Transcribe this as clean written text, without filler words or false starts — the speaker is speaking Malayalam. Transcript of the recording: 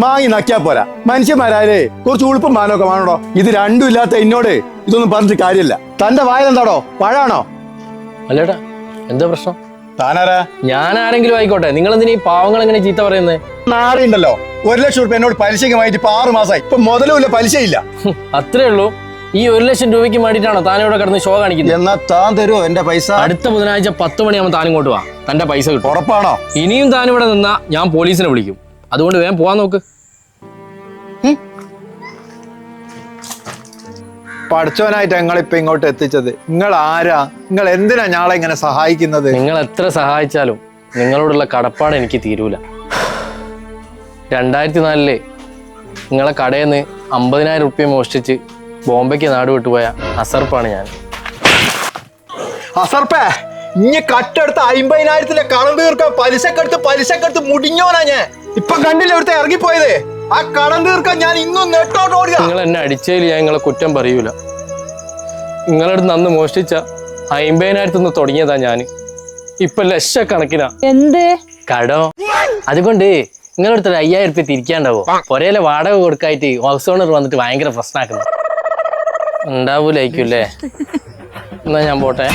മാങ്ങി നക്കിയാ പോരാ. മനുഷ്യന്മാരായാലേ കുറച്ച് ഉളുപ്പും മാനൊക്കെ വേണോടോ. ഇത് രണ്ടും ഇല്ലാത്ത എന്നോട് ഇതൊന്നും പറഞ്ഞിട്ട് കാര്യമില്ല. തന്റെ വായനെന്താടോ, പഴാണോ? അല്ലേട്ടാ, എന്താ പ്രശ്നം? താനാരാ? ഞാൻ ആരെങ്കിലും ആയിക്കോട്ടെ, നിങ്ങൾ എന്തിനാ ഈ പാവങ്ങൾ എങ്ങനെ ചീത്ത പറയുന്നത്? നാറിയുണ്ടല്ലോ, 1,00,000 രൂപ എന്നോട് പലിശയ്ക്ക് വാങ്ങിയിട്ട് ഇപ്പൊ 6 മാസമായി. ഇപ്പൊ മുതലുമില്ല, പലിശയില്ല. അത്രേ ഉള്ളൂ. ഈ 1,00,000 രൂപയ്ക്ക് വേണ്ടിയിട്ടാണോ താൻ ഇവിടെ കിടന്ന് ഷോ കാണിക്കുന്നത്? എന്നാ താൻ തരുമോ എന്റെ പൈസ? അടുത്ത ബുധനാഴ്ച 10 മണിയാകുമ്പോൾ താൻ ഇങ്ങോട്ട് വാ, തന്റെ പൈസ കിട്ടും. ഉറപ്പാണോ? ഇനിയും താൻ ഇവിടെ നിന്നാ ഞാൻ പോലീസിനെ വിളിക്കും. അതുകൊണ്ട് വേഗം പോവാൻ നോക്ക്. പഠിച്ചവനായിട്ട് ഞങ്ങളിപ്പോ ഇങ്ങോട്ട് എത്തിച്ചത്. നിങ്ങൾ ആരാ? നിങ്ങൾ എന്തിനാ ഞങ്ങളെ ഇങ്ങനെ സഹായിക്കുന്നത്? നിങ്ങൾ എത്ര സഹായിച്ചാലും നിങ്ങളോടുള്ള കടപ്പാട് എനിക്ക് തീരൂല. 2004 നിങ്ങളെ കടയിൽ നിന്ന് 50,000 റുപ്യ മോഷ്ടിച്ച് ബോംബെക്ക് നാട് വിട്ടുപോയ അസർപ്പാണ് ഞാൻ. അസർപ്പേ, ഇനി കട്ടെടുത്ത് 50,000 കടം തീർക്കാൻ പലിശക്കെടുത്ത് മുടിഞ്ഞോനാ ഞാൻ. ഇപ്പൊ കണ്ടില്ല ഇവിടുത്തെ ഇറങ്ങിപ്പോയത്. ആ കടം തീർക്കാൻ ഞാൻ ഇന്നും നെട്ടോട്ട് ഓടുക. നിങ്ങൾ എന്നെ അടിച്ചതിൽ ഞാൻ നിങ്ങളെ കുറ്റം പറയൂല. നിങ്ങളടുത്ത് അന്ന് മോഷ്ടിച്ച 50,000 തുടങ്ങിയതാ ഞാൻ. ഇപ്പൊ ലക്ഷക്കണക്കിനാ എന്ത് കടോ. അതുകൊണ്ട് നിങ്ങളടുത്ത് 5,000 റുപ്യ തിരിക്കാണ്ടാവോ? ഒരേലെ വാടക കൊടുക്കായിട്ട് ഹൗസ് ഓണർ വന്നിട്ട് ഭയങ്കര പ്രശ്നമാക്കുന്നു. ഉണ്ടാവൂലായിരിക്കും അല്ലേ? എന്നാ ഞാൻ പോട്ടെ.